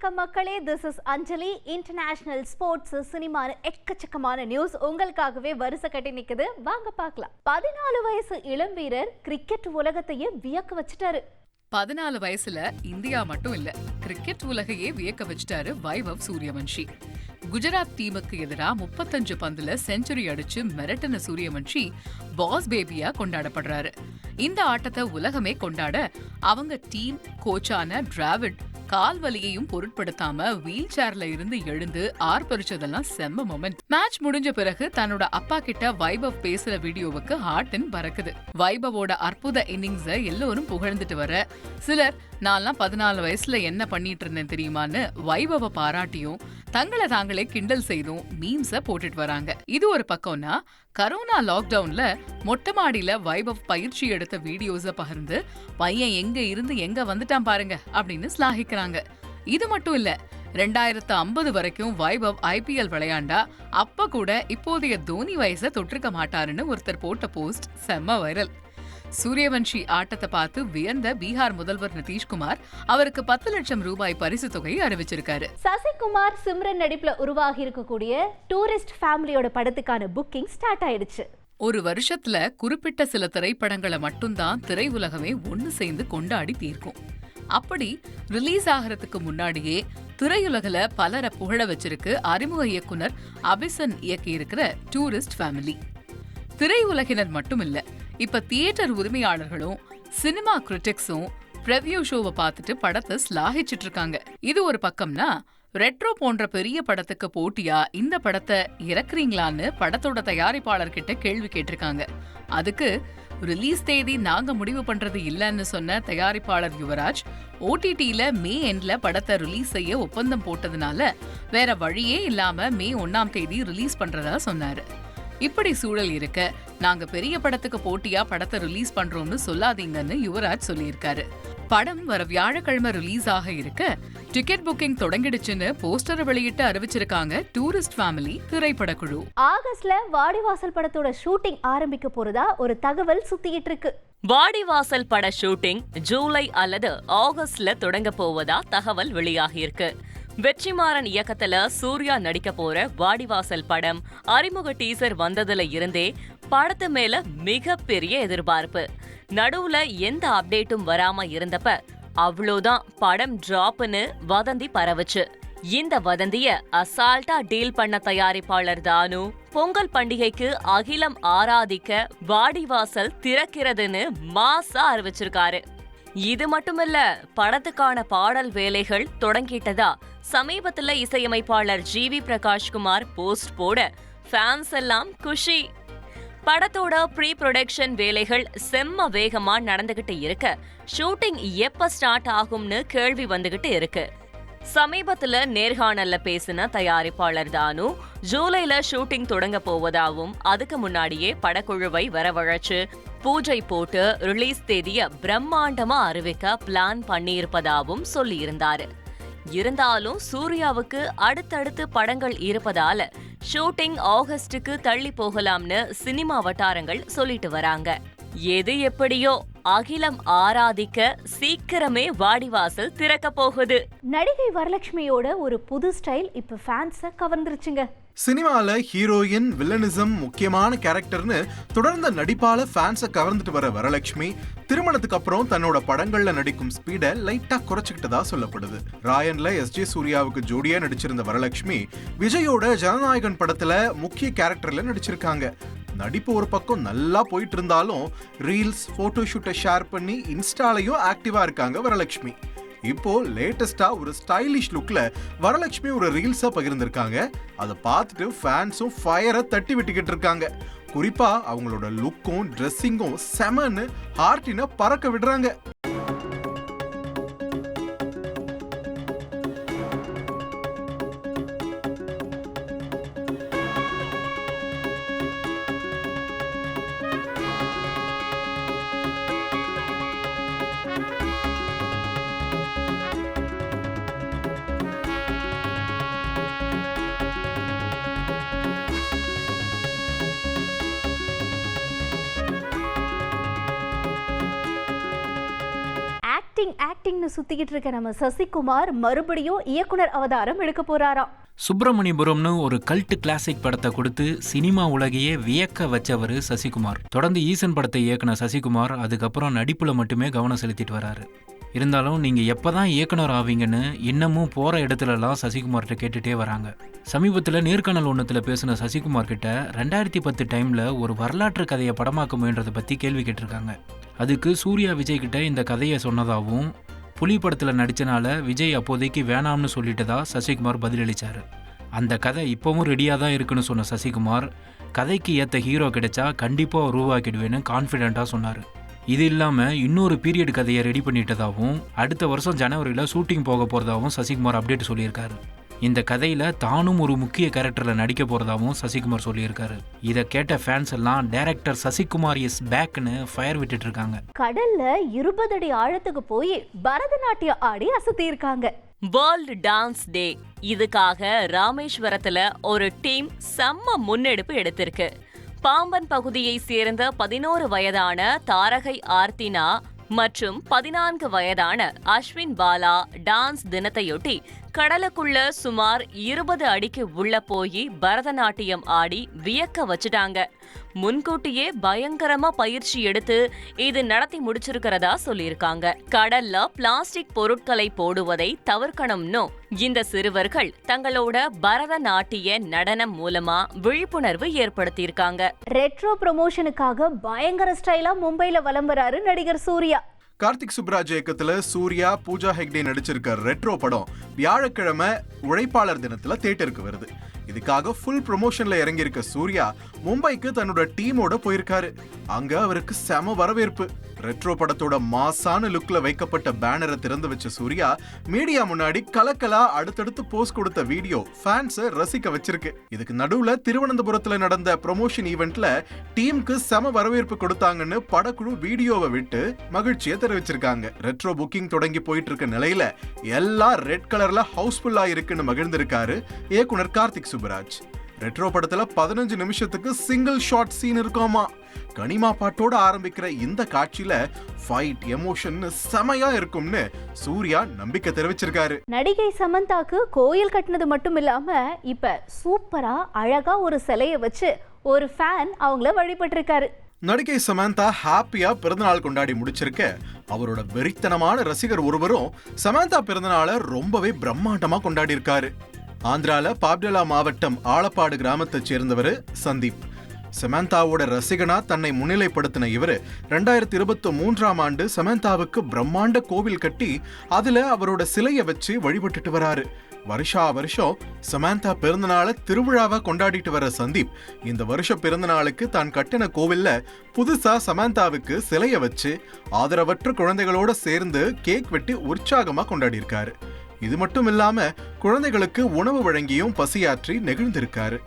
வணக்கம் மக்களே, this is Anjali. International sports சினிமான எக்கச்சக்கமான நியூஸ் உங்களுக்காகவே வரிசை கட்டி நிக்குது. வாங்க பார்க்கலாம். 14 வயசு இளம் வீரர் கிரிக்கெட் உலகத்தையே வியக்க வச்சுட்டாரு. 14 வயசுல இந்தியா மட்டும் இல்ல, கிரிக்கெட் உலகையே வியக்க வச்சுட்டாரு வைபவ் சூரியவன்ஷி. குஜராத் டீமுக்கு எதிரா 35 பந்துல செஞ்சுரி அடிச்சு மிரட்டின சூரியவன்ஷி பாஸ் பேபியா கொண்டாடப்படுறாரு. இந்த ஆட்டத்தை உலகமே கொண்டாட அவங்க டீம் கோச்சான டிராவிட் கால் வலியையும் பொருட்படுத்தாம வீல் சேர்ல இருந்து எழுந்து ஆர்ப்பரிச்சதெல்லாம் செம்ம மொமெண்ட். மேட்ச் முடிஞ்ச பிறகு தன்னோட அப்பா கிட்ட வைபவ் பேசுற வீடியோவுக்கு ஹார்ட்டின் பறக்குது. வைபவோட அற்புத இன்னிங்ஸ எல்லோரும் புகழ்ந்துட்டு வர சிலர் நான்லாம் 14 வயசுல என்ன பண்ணிட்டு இருந்தேன் தெரியுமான்னு வைபவ பாராட்டியும் தங்களை தாங்களே கிண்டல் செய்தும் மீம்ஸ போட்டுட்டு வராங்க. இது ஒரு பக்கம்னா, கரோனா லாக்டவுன்ல மொட்டை மாடியில வைபவ் பயிற்சி எடுத்த வீடியோஸ பகிர்ந்து பையன் எங்க இருந்து எங்க வந்துட்டான் பாருங்க அப்படின்னு ஸ்லாகிக்கிறாங்க. இது மட்டும் இல்ல, 2050 வரைக்கும் வைபவ் IPL விளையாண்டா அப்ப கூட இப்போதைய தோனி வயசை தொட்டிருக்க மாட்டாருன்னு ஒருத்தர் போட்ட போஸ்ட் செம்ம வைரல். சூரியவன்ஷி ஆட்டத்தை பார்த்து வியந்த பீகார் முதல்வர் நிதிஷ்குமார் அவருக்கு 10 லட்சம் ரூபாய் பரிசு தொகையை அறிவிச்சிருக்காரு. சசிகுமார் சிம்ரன் நடிப்புல உருவாகி இருக்கக்கூடிய டூரிஸ்ட் ஃபேமிலியோட படத்துக்கான புக்கிங் ஸ்டார்ட் ஆயிடுச்சு. ஒரு வருஷத்துல குறிப்பிட்ட சில திரைப்படங்களை மட்டும்தான் திரையுலகமே ஒன்னு சேர்ந்து கொண்டாடி தீர்க்கும். அப்படி ரிலீஸ் ஆகிறதுக்கு முன்னாடியே திரையுலகில பலரை புகழ வச்சிருக்கு அறிமுக இயக்குனர் அபிசன் இயக்கி இருக்கிற டூரிஸ்ட் ஃபேமிலி. திரையுலகினர் மட்டும் இல்ல, இப்ப தியேட்டர் உரிமையாளர்களும் சினிமா கிரிட்டிக்ஸும் பிரிவியூ ஷோவை பார்த்துட்டு படத்தை ஸ்லாகிச்சிட்டு இருக்காங்க. இது ஒரு பக்கம்னா, ரெட்ரோ போன்ற பெரிய படத்துக்கு போட்டியா இந்த படத்தை இறக்குறீங்களான்னு படத்தோட தயாரிப்பாளர் கிட்ட கேள்வி கேட்டிருக்காங்க. அதுக்கு ரிலீஸ் தேதி நாங்க முடிவு பண்றது இல்லன்னு சொன்ன தயாரிப்பாளர் யுவராஜ், OTTல மே எண்ட்ல படத்தை ரிலீஸ் செய்ய ஒப்பந்தம் போட்டதுனால வேற வழியே இல்லாம மே 1ஆம் தேதி ரிலீஸ் பண்றதா சொன்னாரு. இப்படி சூழல் இருக்க நாங்க பெரிய படத்துக்கு போட்டியா படத்தை ரிலீஸ் பண்றோம்னு சொல்லாதீங்கன்னு யுவராஜ் சொல்லியிருக்காரு. படம் வர வியாழக்கிழமை ரிலீஸ் ஆக இருக்க டிக்கெட் புக்கிங் தொடங்கிடுச்சுன்னு போஸ்டரை வெளியிட்டு அறிவிச்சிருக்காங்க டூரிஸ்ட் ஃபேமிலி திரைப்படக்குழு. ஆகஸ்ட்ல வாடிவாசல் படத்தோட ஷூட்டிங் ஆரம்பிக்க போறதா ஒரு தகவல் சுத்திட்டு இருக்கு. வாடிவாசல் பட ஷூட்டிங் ஜூலை அல்லது ஆகஸ்ட்ல தொடங்க போவதா தகவல் வெளியாகியிருக்கு. வெற்றிமாறன் இயக்கத்துல சூர்யா நடிக்க போற வாடிவாசல் படம் அறிமுக டீசர் வந்ததுல இருந்தே படத்து மேல மிகப்பெரிய எதிர்பார்ப்பு. நடுவுல எந்த அப்டேட்டும் வராம இருந்தப்ப அவ்வளோதான் படம் டிராப்னு வதந்தி பரவுச்சு. இந்த வதந்திய அசால்ட்டா டீல் பண்ண தயாரிப்பாளர் தானு பொங்கல் பண்டிகைக்கு அகிலம் ஆராதிக்க வாடிவாசல் திறக்கிறதுன்னு மாசா அறிவிச்சிருக்காரு. இது மட்டுமில்ல, படத்துக்கான பாடல் வேலைகள் தொடங்கிட்டதா சமீபத்துல இசையமைப்பாளர் GV பிரகாஷ்குமார் போஸ்ட் போட ஃபேன்ஸ் எல்லாம் குஷி. படத்தோட ப்ரீ ப்ரொடக்ஷன் வேலைகள் செம்ம வேகமா நடந்துகிட்டு இருக்க ஷூட்டிங் எப்ப ஸ்டார்ட் ஆகும்னு கேள்வி வந்துகிட்டு இருக்கு. சமீபத்துல நேர்காணல்ல பேசின தயாரிப்பாளர் தானு ஜூலைல ஷூட்டிங் தொடங்க போவதாகவும் அதுக்கு முன்னாடியே படக்குழுவை வரவழைச்சு பூஜை போட்டு ரிலீஸ் தேதிய பிரம்மாண்டமா அறிவிக்க பிளான் பண்ணியிருப்பதாகவும் சொல்லியிருந்தாரு. இருந்தாலும் சூர்யாவுக்கு அடுத்தடுத்து படங்கள் இருப்பதால ஷூட்டிங் ஆகஸ்டுக்கு தள்ளி போகலாம்னு சினிமா வட்டாரங்கள் சொல்லிட்டு வராங்க. எது எப்படியோ அகிலம் ஆராதிக்க சீக்கிரமே வாடிவாசல் திறக்க போகுது. நடிகை வரலட்சுமியோட ஒரு புது ஸ்டைல் இப்ப ஃபேன்ஸ கவர்ந்துருச்சுங்க. சினிமால ஹீரோயின் வில்லனிசம் முக்கியமான கேரக்டர்னு தொடர்ந்த நடிப்பால ஃபேன்ஸை கவர்ந்துட்டு வர வரலட்சுமி திருமணத்துக்கு அப்புறம் தன்னோட படங்கள்ல நடிக்கும் ஸ்பீட லைட்டா குறைச்சிக்கிட்டதா சொல்லப்படுது. ராயன்ல SJ சூர்யாவுக்கு ஜோடியா நடிச்சிருந்த வரலட்சுமி விஜயோட ஜனநாயகன் படத்துல முக்கிய கேரக்டர்ல நடிச்சிருக்காங்க. நடிப்பு ஒரு பக்கம் நல்லா போயிட்டு இருந்தாலும் ரீல்ஸ் போட்டோஷூட்டை ஷேர் பண்ணி இன்ஸ்டாலையும் ஆக்டிவா இருக்காங்க வரலட்சுமி. இப்போ லேட்டஸ்டா ஒரு ஸ்டைலிஷ் லுக்ல வரலட்சுமி ஒரு ரீல்ஸா பகிர்ந்திருக்காங்க. அதை பார்த்துட்டு ஃபேன்ஸும் ஃபயரை தட்டி விட்டுக்கிட்டு இருக்காங்க. குறிப்பா அவங்களோட லுக்கும் ட்ரெஸ்ஸிங்கும் செமன்னு ஹார்ட்டின பறக்க விடுறாங்க. ஆக்டிங்னு சுத்திக்கிட்டு இருக்க நம்ம சசிகுமார் மறுபடியும் இயக்குனர் அவதாரம் எடுக்க போறாராம். சுப்பிரமணியபுரம்னு ஒரு கல்ட் கிளாசிக் படத்தை கொடுத்து சினிமா உலகையே வியக்க வச்சவர் சசிகுமார். தொடர்ந்து ஈசன் படத்தை இயக்குன சசிகுமார் அதுக்கப்புறம் நடிப்புல மட்டுமே கவனம் செலுத்திட்டு வராரு. இருந்தாலும் நீங்க எப்பதான் இயக்குனர் ஆவீங்கன்னு இன்னமும் போற இடத்துலலாம் சசிகுமார்கிட்ட கேட்டுட்டே வராங்க. சமீபத்தில் நேர்காணல் ஒன்றுத்துல பேசின சசிகுமார் கிட்ட 2010 டைம்ல ஒரு வரலாற்று கதையை படமாக்க முயன்றதை பத்தி கேள்வி கேட்டிருக்காங்க. அதுக்கு சூர்யா விஜய் கிட்ட இந்த கதையை சொன்னதாகவும் புலி படத்தில் நடித்தனால விஜய் அப்போதைக்கு வேணாம்னு சொல்லிட்டதா சசிகுமார் பதிலளித்தார். அந்த கதை இப்போவும் ரெடியாக தான் இருக்குன்னு சொன்ன சசிகுமார் கதைக்கு ஏற்ற ஹீரோ கிடைச்சா கண்டிப்பாக உருவாக்கிடுவேன்னு கான்ஃபிடென்ட்டாக சொன்னார். இது இல்லாமல் இன்னொரு பீரியட் கதையை ரெடி பண்ணிட்டதாகவும் அடுத்த வருஷம் ஜனவரியில் ஷூட்டிங் போக போகிறதாகவும் சசிகுமார் அப்டேட் சொல்லியிருக்காரு. இந்த கதையில் தானும் ஒரு முக்கிய கேரக்டரில் நடிக்க போகிறதாகவும் சசிகுமார் சொல்லியிருக்காரு. இதை கேட்ட ஃபேன்ஸ் எல்லாம் டைரக்டர் சசிகுமார் இஸ் பேக்னு ஃபயர் விட்டுட்டு இருக்காங்க. கடல்ல 20 அடி ஆழத்துக்கு போய் பரதநாட்டியம் ஆடி அசத்தி இருக்காங்க. வேர்ல்ட் டான்ஸ் டே இதுக்காக ராமேஸ்வரத்துல ஒரு டீம் செம்ம முன்னெடுப்பு எடுத்திருக்கு. பாம்பன் பகுதியை சேர்ந்த 11 வயதான தாரகை ஆர்த்தினா மற்றும் 14 வயதான அஸ்வின் பாலா டான்ஸ் தினத்தையொட்டி கடலுக்குள்ள சுமார் 20 அடிக்கு உள்ள போய் பரதநாட்டியம் ஆடி வியக்க வச்சுட்டாங்க. முன்கூட்டியே பயங்கரமா பயிற்சி எடுத்து இது நடத்தி முடிச்சிருக்கிறதா சொல்லியிருக்காங்க. கடல்ல பிளாஸ்டிக் பொருட்களை போடுவதை தவிர்க்கணும்னு இந்த சிறுவர்கள் தங்களோட பரதநாட்டிய நடனம் மூலமா விழிப்புணர்வு ஏற்படுத்தியிருக்காங்க. ரெட்ரோ ப்ரமோஷனுக்காக பயங்கர ஸ்டைலா மும்பைல வலம் வராரு நடிகர் சூர்யா. கார்த்திக் சுப்ராஜ் இயக்கத்துல சூர்யா பூஜா ஹெக்டே நடிச்சிருக்க ரெட்ரோ படம் வியாழக்கிழமை உழைப்பாளர் தினத்துல தியேட்டருக்கு வருது. இதுக்காக ஃபுல் ப்ரமோஷன்ல இறங்கியிருக்க சூர்யா மும்பைக்கு தன்னோட டீமோட போயிருக்காரு. அங்க அவருக்கு செம வரவேற்பு. ரெட்ரோ படத்தோட மாசான லுக்ல வைக்கப்பட்ட பேனரை திறந்து வச்ச சூர்யா மீடியா முன்னாடி கலக்கலா அடுத்தடுத்து போஸ்ட் கொடுத்த வீடியோ ஃபேன்ஸை ரசிக்க வச்சிருக்கு. இதுக்கு நடுவுல திருவனந்தபுரத்துல நடந்த ப்ரமோஷன் ஈவெண்ட்ல டீமுக்கு செம வரவேற்பு கொடுத்தாங்கன்னு படக்குழு வீடியோவை விட்டு மகிழ்ச்சியை தெரிவிச்சிருக்காங்க. ரெட்ரோ புக்கிங் தொடங்கி போயிட்டு இருக்க நிலையில எல்லாம் ரெட் கலர்ல ஹவுஸ்ஃபுல்லா இருக்குன்னு மகிழ்ந்திருக்காரு இயக்குனர் கார்த்திக் சுப்ராஜ். ரெட்ரோ படத்துல 15 நிமிஷத்துக்கு சிங்கிள் ஷாட் சீன் இருக்குமா. கனிமா பாட்டோட ஆரம்பிக்கிற இந்த காட்சியில ஃபைட் எமோஷன் செமையா இருக்கும்னு சூர்யா நம்பிக்கை தெரிவிச்சிருக்காரு. நடிகை சமந்தாக்கு கோயில் கட்டினது மட்டும் இல்லாம இப்ப சூப்பரா அழகா ஒரு சிலையை வச்சு ஒரு ஃபேன் அவங்கள வழிபட்டு இருக்காரு. நடிகை சமந்தா ஹாப்பியா பிறந்தநாள் கொண்டாடி முடிச்சிருக்க அவரோட வெறித்தனமான ரசிகர் ஒருவரும் சமந்தா பிறந்தநாளை ரொம்பவே பிரம்மாண்டமா கொண்டாடி இருக்காரு. ஆந்திரால பாப்டலா மாவட்டம் ஆலப்பாடு கிராமத்தை சேர்ந்தவர் சந்தீப். சமந்தாவோட ரசிகனா தன்னை முன்னிலைப்படுத்தின இவர் 2023ஆம் ஆண்டு சமந்தாவுக்கு பிரம்மாண்ட கோவில் கட்டி அதுல அவரோட சிலையை வச்சு வழிபட்டுட்டு வராரு. வருஷம் சமந்தா பிறந்தநாளை திருவிழாவா கொண்டாடிட்டு வர சந்தீப் இந்த வருஷ பிறந்தநாளுக்கு தான் கட்டின கோவில்ல புதுசா சமந்தாவுக்கு சிலையை வச்சு ஆதரவற்ற குழந்தைகளோட சேர்ந்து கேக் வெட்டி உற்சாகமா கொண்டாடி இருக்காரு. இது மட்டும் இல்லாம குழந்தைகளுக்கு உணவு வழங்கியும் பசியாற்றி நெகிழ்ந்திருக்காரு.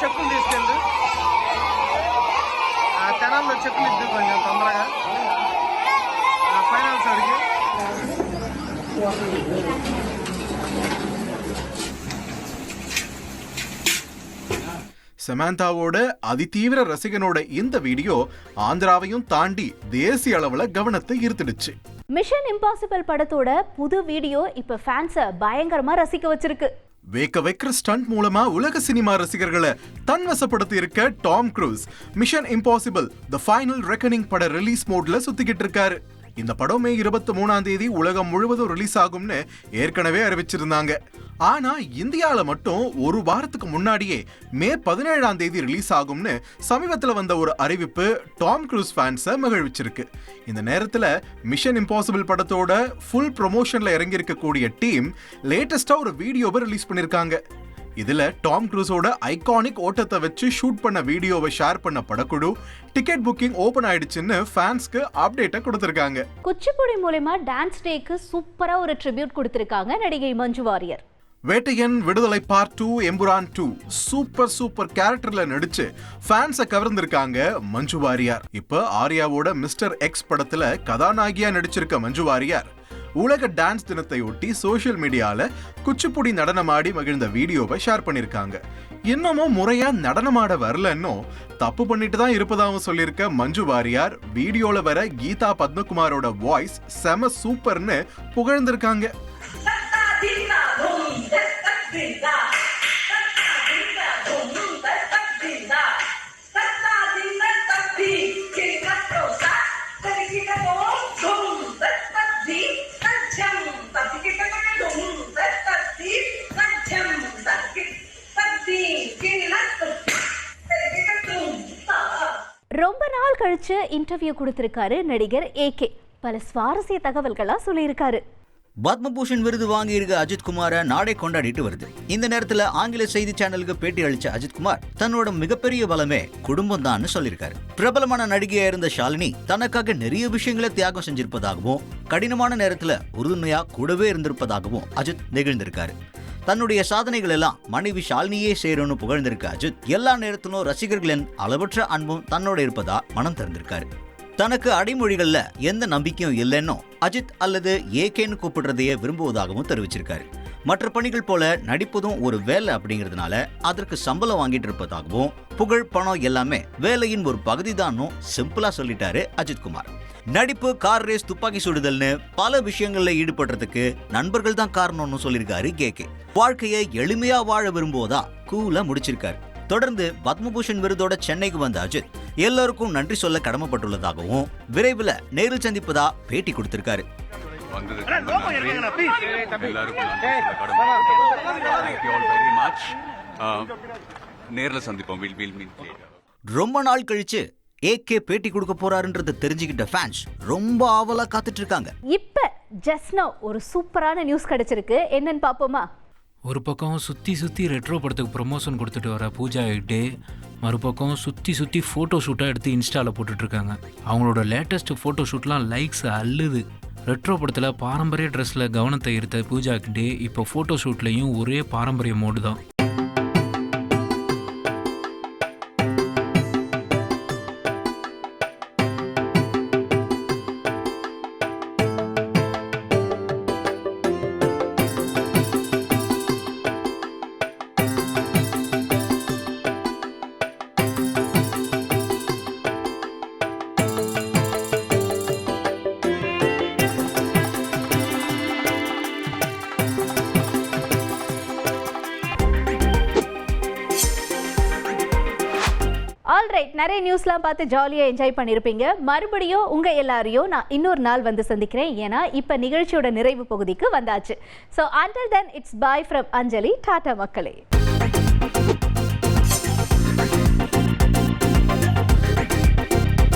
చెక్కులు తీసుకెళ్ళి ఆ తెనాల్లో చెక్కులు ఇద్దు కొంచెం తొందరగా ఫైనాన్స్ అడిగి சமந்தாவோட அதிதீவிர ரசிகனோட இந்த வீடியோ ஆந்திராவையும் தாண்டி தேசிய அளவுல கவனத்தை ஈர்த்துடுச்சு. மிஷன் இம்பாசிபிள் படத்தோட புது வீடியோ இப்ப ஃபேன்ஸை பயங்கரமா ரசிக்க வச்சிருக்கு. வேக்க வைக்கிற ஸ்டண்ட் மூலமா உலக சினிமா ரசிகர்களை தன்வசப்படுத்தி இருக்க Tom cruise mission impossible the final reckoning பட ரிலீஸ் மோட்ல சுத்திக்கிட்டு இருக்காரு. இந்த படம் மே 23ஆம் தேதி உலகம் முழுவதும் ரிலீஸ் ஆகும்னு ஏற்கனவே அறிவிச்சிருந்தாங்க. ஆனா இந்தியால மட்டும் ஒரு வாரத்துக்கு முன்னாடியே மே 17ஆம் தேதி ரிலீஸ் ஆகும்னு சமீபத்துல வந்த ஒரு அறிவிப்பு டாம் க்ரூஸ் ஃபேன்ஸை மகிழ்விச்சிருக்கு. இந்த நேரத்துல மிஷன் இம்பாசிபிள் படத்தோட ஃபுல் ப்ரமோஷன்ல இறங்கி இருக்கக்கூடிய டீம் லேட்டஸ்டா ஒரு வீடியோவை ரிலீஸ் பண்ணிருக்காங்க. இதுல டாம் க்ரூஸோட ஐகானிக் ஓட்டத்தை வச்சு ஷூட் பண்ண வீடியோவை ஷேர் பண்ண படக்குழு டிக்கெட் புக்கிங் ஓபன் ஆயிடுச்சுன்னு ஃபேன்ஸ்க்கு அப்டேட்டை கொடுத்திருக்காங்க. குச்சிப்புடி மூலமா டான்ஸ் டேக்கு சூப்பரா ஒரு ட்ரிபியூட் கொடுத்திருக்காங்க நடிகை மஞ்சு வாரியர். வேட்டையன், விடுதலை பார்ட் 2, எம்புரான் 2 சூப்பர் கேரக்டர்ல நடிச்சு ஃபேன்ஸை கவர்ந்திருக்காங்க மஞ்சு வாரியார். இப்ப ஆர்யாவோட மிஸ்டர் எக்ஸ் படத்துல கதாநாயகியா நடிச்சிருக்க மஞ்சு வாரியார் உலக டான்ஸ் தினத்தை ஒட்டி சோஷியல் மீடியால குச்சிப்புடி நடனமாடி மகிழ்ந்த வீடியோவை ஷேர் பண்ணிருக்காங்க. இன்னமும் முறையா நடனமாட வரலன்னோ தப்பு பண்ணிட்டு தான் இருப்பதாகவும் சொல்லியிருக்க மஞ்சு வாரியார் வீடியோல வர கீதா பத்மகுமாரோட வாய்ஸ் செம சூப்பர்னு புகழ்ந்திருக்காங்க. ரொம்ப நாள் கழிச்சு இன்டர்வியூ கொடுத்திருக்காரு நடிகர் ஏகே. பல சுவாரஸ்ய தகவல்களா சொல்லியிருக்காரு. பத்மபூஷன் விருது வாங்கியிருக்க அஜித்குமாரை நாடே கொண்டாடிட்டு வருது. இந்த நேரத்துல ஆங்கில செய்தி சேனலுக்கு பேட்டி அளிச்ச அஜித்குமார் தன்னோட மிகப்பெரிய பலமே குடும்பம் தான் சொல்லியிருக்காரு. பிரபலமான நடிகையா இருந்த ஷாலினி தனக்காக நிறைய விஷயங்களை தியாகம் செஞ்சிருப்பதாகவும் கடினமான நேரத்துல உறுதுணையா கூடவே இருந்திருப்பதாகவும் அஜித் நெகிழ்ந்திருக்காரு. தன்னுடைய சாதனைகள் எல்லாம் மனைவி ஷாலினியே சேரும்னு புகழ்ந்திருக்க அஜித் எல்லா நேரத்திலும் ரசிகர்களின் அளவற்ற அன்பும் தன்னோட இருப்பதா மனம் திறந்திருக்காரு. தனக்கு அடைமொழிகள்ல எந்த நம்பிக்கையும் இல்லைன்னோ அஜித் அல்லது ஏகேன்னு கூப்பிடுறதையே விரும்புவதாகவும் தெரிவிச்சிருக்காரு. மற்ற பணிகள் போல நடிப்பதும் ஒரு வேலை அப்படிங்கிறதுனால அதற்கு சம்பளம் வாங்கிட்டு இருப்பதாகவும் புகழ் பணம் எல்லாமே வேலையின் ஒரு பகுதி தானும் சிம்பிளா சொல்லிட்டாரு அஜித்குமார். நடிப்பு, கார் ரேஸ், துப்பாக்கி சுடுதல்னு பல விஷயங்கள்ல ஈடுபடுறதுக்கு நண்பர்கள் தான் காரணம்னு சொல்லியிருக்காரு கேகே. வாழ்க்கையை எளிமையா வாழ விரும்புவதா கூலா முடிச்சிருக்காரு. தொடர்ந்து பத்மபூஷன் விருதோட சென்னைக்கு வந்த அஜித் எல்லாருக்கும் நன்றி சொல்ல கடமைப்பட்டுள்ளதாகவும் விரைவில் நேரில் சந்திப்பதா பேட்டி கொடுத்திருக்காரு. ரொம்ப நாள் கழிச்சு ஏகே பேட்டி கொடுக்க போறாருன்றதை தெரிஞ்சுக்கிட்ட ஃபேன்ஸ் ரொம்ப ஆவலா காத்துட்டு இருக்காங்க. இப்ப ஜஸ்ட் நவ் ஒரு சூப்பரான நியூஸ் கிடைச்சிருக்கு. என்னன்னு பாப்போமா? ஒரு பக்கம் சுற்றி ரெட்ரோ படத்துக்கு ப்ரொமோஷன் கொடுத்துட்டு வர பூஜா ஹெக்டே மறுபக்கம் சுற்றி ஃபோட்டோ ஷூட்டாக எடுத்து இன்ஸ்டாவில் போட்டுட்ருக்காங்க. அவங்களோட லேட்டஸ்ட் ஃபோட்டோ ஷூட்லாம் லைக்ஸ் அள்ளுது. ரெட்ரோ படத்தில் பாரம்பரிய ட்ரெஸ்ஸில் கவனத்தை ஈர்த்த பூஜா ஹெக்டே இப்போ ஃபோட்டோ ஷூட்லேயும் ஒரே பாரம்பரிய மோடு தான். ஆல்ரைட், நிறைய நியூஸ்லாம் பார்த்து ஜாலியாக என்ஜாய் பண்ணியிருப்பீங்க. மறுபடியும் உங்கள் எல்லாரையும் நான் இன்னொரு நாள் வந்து சந்திக்கிறேன். ஏன்னா இப்போ நிகழ்ச்சியோட நிறைவு பகுதிக்கு வந்தாச்சு. So until then it's bye from Anjali. டாடா மக்களே.